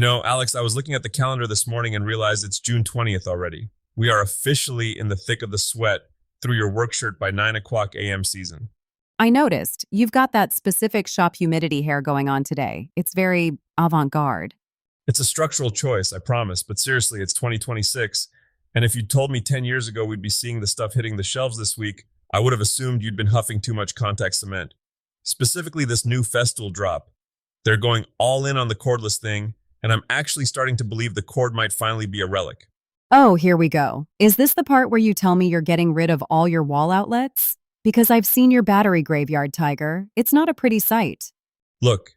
Alex, I was looking at the calendar this morning and realized it's June 20th already. We are officially in the thick of the sweat through your work shirt by 9 o'clock a.m. season. I noticed you've got that specific shop humidity hair going on today. It's very avant-garde. It's a structural choice, I promise, but seriously, it's 2026. And if you'd told me 10 years ago we'd be seeing the stuff hitting the shelves this week, I would have assumed you'd been huffing too much contact cement. Specifically, this new Festool drop. They're going all in on the cordless thing, and I'm actually starting to believe the cord might finally be a relic. Oh, here we go. Is this the part where you tell me you're getting rid of all your wall outlets? Because I've seen your battery graveyard, Tiger. It's not a pretty sight. Look,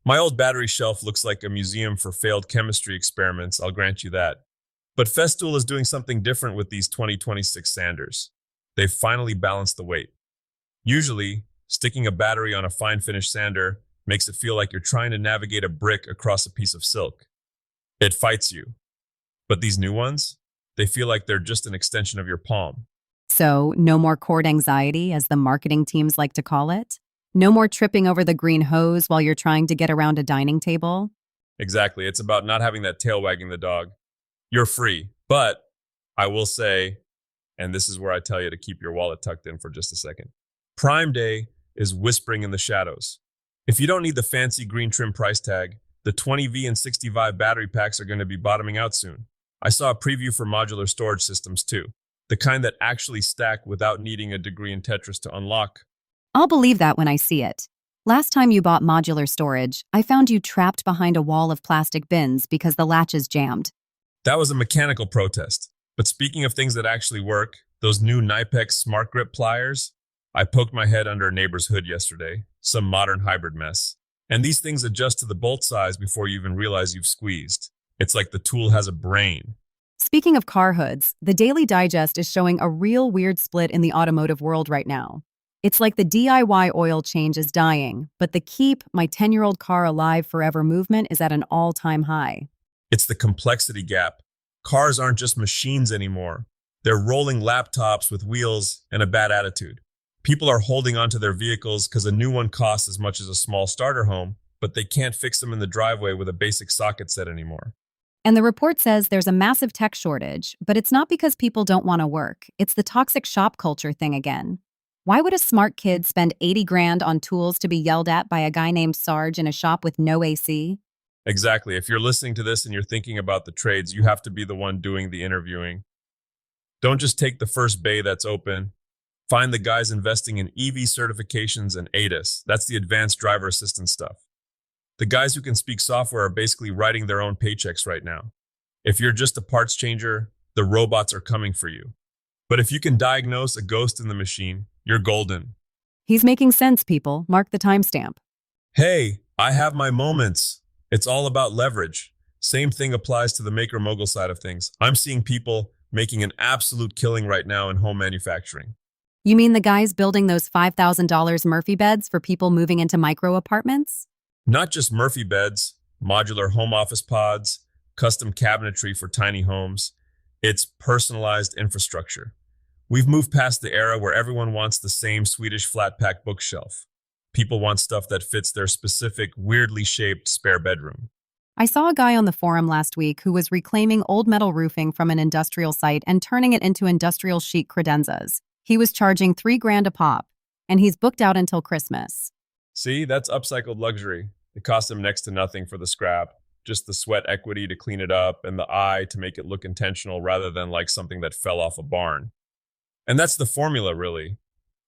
my old battery shelf looks like a museum for failed chemistry experiments, I'll grant you that. But Festool is doing something different with these 2026 sanders. They've finally balanced the weight. Usually, sticking a battery on a fine finish sander makes it feel like you're trying to navigate a brick across a piece of silk. It fights you. But these new ones, they feel like they're just an extension of your palm. So, no more cord anxiety, as the marketing teams like to call it? No more tripping over the green hose while you're trying to get around a dining table? Exactly, it's about not having that tail wagging the dog. You're free, but I will say, and this is where I tell you to keep your wallet tucked in for just a second. Prime Day is whispering in the shadows. If you don't need the fancy green trim price tag, the 20V and 60V battery packs are going to be bottoming out soon. I saw a preview for modular storage systems too, the kind that actually stack without needing a degree in Tetris to unlock. I'll believe that when I see it. Last time you bought modular storage, I found you trapped behind a wall of plastic bins because the latch is jammed. That was a mechanical protest. But speaking of things that actually work, those new Nipex Smart Grip pliers, I poked my head under a neighbor's hood yesterday, some modern hybrid mess. And these things adjust to the bolt size before you even realize you've squeezed. It's like the tool has a brain. Speaking of car hoods, the Daily Digest is showing a real weird split in the automotive world right now. It's like the DIY oil change is dying, but the keep my 10-year-old car alive forever movement is at an all-time high. It's the complexity gap. Cars aren't just machines anymore. They're rolling laptops with wheels and a bad attitude. People are holding onto their vehicles because a new one costs as much as a small starter home, but they can't fix them in the driveway with a basic socket set anymore. And the report says there's a massive tech shortage, but it's not because people don't want to work. It's the toxic shop culture thing again. Why would a smart kid spend 80 grand on tools to be yelled at by a guy named Sarge in a shop with no AC? Exactly. If you're listening to this and you're thinking about the trades, you have to be the one doing the interviewing. Don't just take the first bay that's open. Find the guys investing in EV certifications and ADAS. That's the advanced driver assistance stuff. The guys who can speak software are basically writing their own paychecks right now. If you're just a parts changer, the robots are coming for you. But if you can diagnose a ghost in the machine, you're golden. He's making sense, people. Mark the timestamp. Hey, I have my moments. It's all about leverage. Same thing applies to the maker mogul side of things. I'm seeing people making an absolute killing right now in home manufacturing. You mean the guys building those $5,000 Murphy beds for people moving into micro apartments? Not just Murphy beds, modular home office pods, custom cabinetry for tiny homes. It's personalized infrastructure. We've moved past the era where everyone wants the same Swedish flat pack bookshelf. People want stuff that fits their specific, weirdly shaped spare bedroom. I saw a guy on the forum last week who was reclaiming old metal roofing from an industrial site and turning it into industrial chic credenzas. He was charging $3,000 a pop, and he's booked out until Christmas. See, that's upcycled luxury. It costs him next to nothing for the scrap, just the sweat equity to clean it up and the eye to make it look intentional rather than like something that fell off a barn. And that's the formula, really.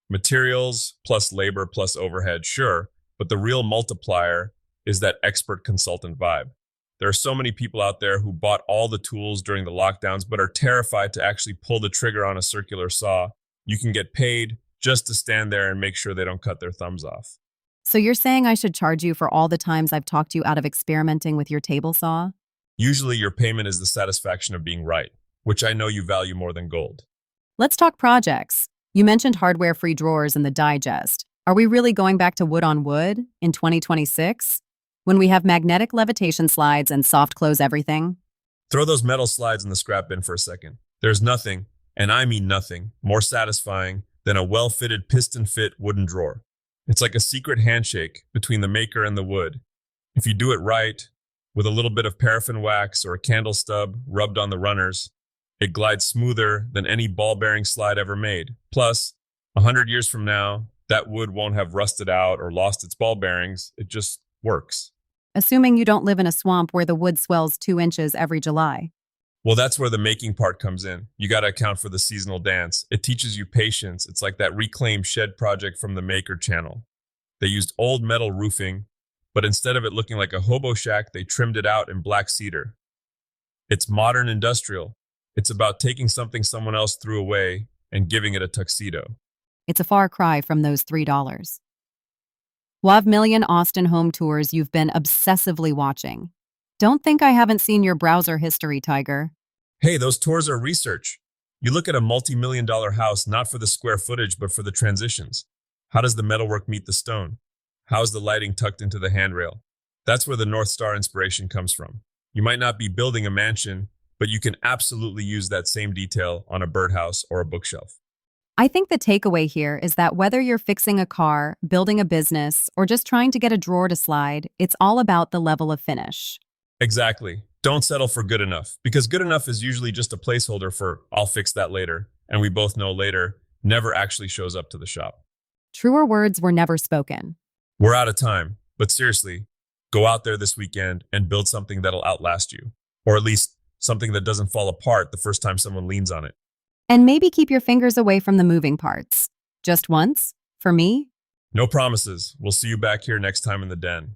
Materials plus labor plus overhead, sure, but the real multiplier is that expert consultant vibe. There are so many people out there who bought all the tools during the lockdowns but are terrified to actually pull the trigger on a circular saw. You can get paid just to stand there and make sure they don't cut their thumbs off. So you're saying I should charge you for all the times I've talked you out of experimenting with your table saw? Usually your payment is the satisfaction of being right, which I know you value more than gold. Let's talk projects. You mentioned hardware-free drawers in the digest. Are we really going back to wood on wood in 2026? When we have magnetic levitation slides and soft close everything? Throw those metal slides in the scrap bin for a second. There's nothing, and I mean nothing, more satisfying than a well-fitted piston-fit wooden drawer. It's like a secret handshake between the maker and the wood. If you do it right, With a little bit of paraffin wax or a candle stub rubbed on the runners, it glides smoother than any ball bearing slide ever made. Plus, 100 years from now, that wood won't have rusted out or lost its ball bearings. It just works. Assuming you don't live in a swamp where the wood swells 2 inches every July. Well, that's where the making part comes in. You got to account for the seasonal dance. It teaches you patience. It's like that reclaimed shed project from the Maker channel. They used old metal roofing, but instead of it looking like a hobo shack, they trimmed it out in black cedar. It's modern industrial. It's about taking something someone else threw away and giving it a tuxedo. It's a far cry from those $3. 12 million Austin home tours you've been obsessively watching. Don't think I haven't seen your browser history, Tiger. Hey, those tours are research. You look at a multi-million-dollar house not for the square footage, but for the transitions. How does the metalwork meet the stone? How is the lighting tucked into the handrail? That's where the North Star inspiration comes from. You might not be building a mansion, but you can absolutely use that same detail on a birdhouse or a bookshelf. I think the takeaway here is that whether you're fixing a car, building a business, or just trying to get a drawer to slide, it's all about the level of finish. Exactly. Don't settle for good enough, because good enough is usually just a placeholder for I'll fix that later, and we both know later never actually shows up to the shop. Truer words were never spoken. We're out of time, but seriously, go out there this weekend and build something that'll outlast you, or at least something that doesn't fall apart the first time someone leans on it. And maybe keep your fingers away from the moving parts. Just once? For me? No promises. We'll see you back here next time in the den.